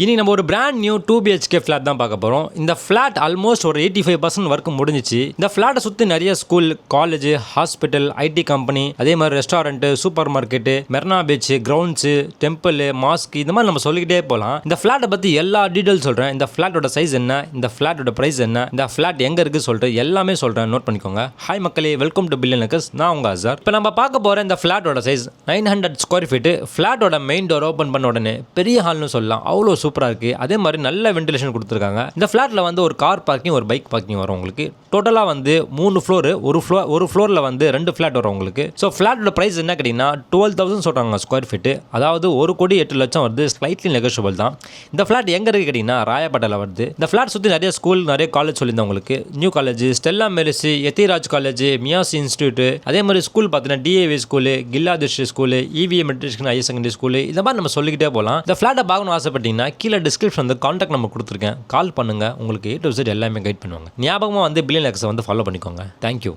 இனி நம்ம ஒரு பிராண்ட் நியூ 2 BHK ஃபிளாட் தான் பார்க்க போகிறோம். இந்த ஃபிளாட் ஆல்மோஸ்ட் ஒரு 85% ஒர்க் முடிஞ்சிச்சு. இந்த ஃபிளாட்டை சுற்றி நிறைய school, college, hospital, IT company, அதே மாதிரி restaurant, supermarket, Marina beach, grounds, temple, mosque, இந்த மாதிரி நம்ம சொல்லிக்கிட்டே போகலாம். இந்த ஃபிளாட்டை பற்றி எல்லா டீட்டெயில் சொல்கிறேன். இந்த ஃபிளாட்டோட சைஸ் என்ன, இந்த ஃபிளாட்டோட ப்ரைஸ் என்ன, இந்த ஃபிளாட் எங்கே இருக்குது சொல்லிட்டு எல்லாமே சொல்கிறேன். நோட் பண்ணிக்கோங்க. ஹாய் மக்களே, வெல்கம் டு பில்லியன் ஏக்கர்ஸ். நான் உங்கள் அசார். இப்போ நம்ம பார்க்க போகிற இந்த ஃபிளாட்டோட சைஸ் 900 ஸ்கொயர் ஃபீட்டு. ஃபிளாட்டோட மெயின் டோர் ஓப்பன் பண்ண உடனே பெரிய ஹால்னு சொல்லலாம். அவ்வளோ சூப்பராக இருக்குது. அதே மாதிரி நல்ல வென்டிலேஷன் கொடுத்துருக்காங்க. இந்த ஃபிளாட்டில் வந்து ஒரு கார் பார்க்கிங், ஒரு பைக் பார்க்கிங் வரும் உங்களுக்கு. டோட்டலாக வந்து 3 ஃப்ளோரு, ஒரு ஃப்ளோரில் வந்து 2 ஃபிளாட் வரும் உங்களுக்கு. ஸோ ஃபிளாட்டோட ப்ரைஸ் என்ன கேட்டிங்கன்னா 12,000 சொல்கிறாங்க ஸ்கொயர் ஃபீட்டு. அதாவது 1,08,00,000 வருது. ஸ்லைட்லி நெகோஷியபிள் தான். இந்த ஃபிளாட் எங்கே இருக்குது கேட்டிங்கன்னா ராயப்பேட்டையில் வருது. இந்த ஃபிளாட் சுற்றி நிறைய ஸ்கூல், நிறைய காலேஜ் சொல்லியிருந்தேன் உங்களுக்கு. New college, Stella Maris, Ethiraj college, மியாஸ் இன்ஸ்டியூட்டு, அதே மாதிரி ஸ்கூல் பார்த்தீங்கன்னா டிஏவி ஸ்கூலு, கில்லாதிஷ் school, EVM matriculation higher secondary school, இந்த மாதிரி நம்ம சொல்லிக்கிட்டே போகலாம். இந்த ஃபிளாட்டை பார்க்கணும் ஆசைப்பட்டீங்கன்னா கீழே டிஸ்கிரிப்ஷன் வந்து கான்டாக்ட் நம்பர் கொடுத்துருக்கேன். கால் பண்ணுங்கள். உங்களுக்கு A to Z எல்லாமே கைட் பண்ணுவாங்க. ஞாபகமாக வந்து பில்லியன் ஏக்கர்ஸை வந்து ஃபாலோ பண்ணிக்கோங்க. தேங்க்யூ.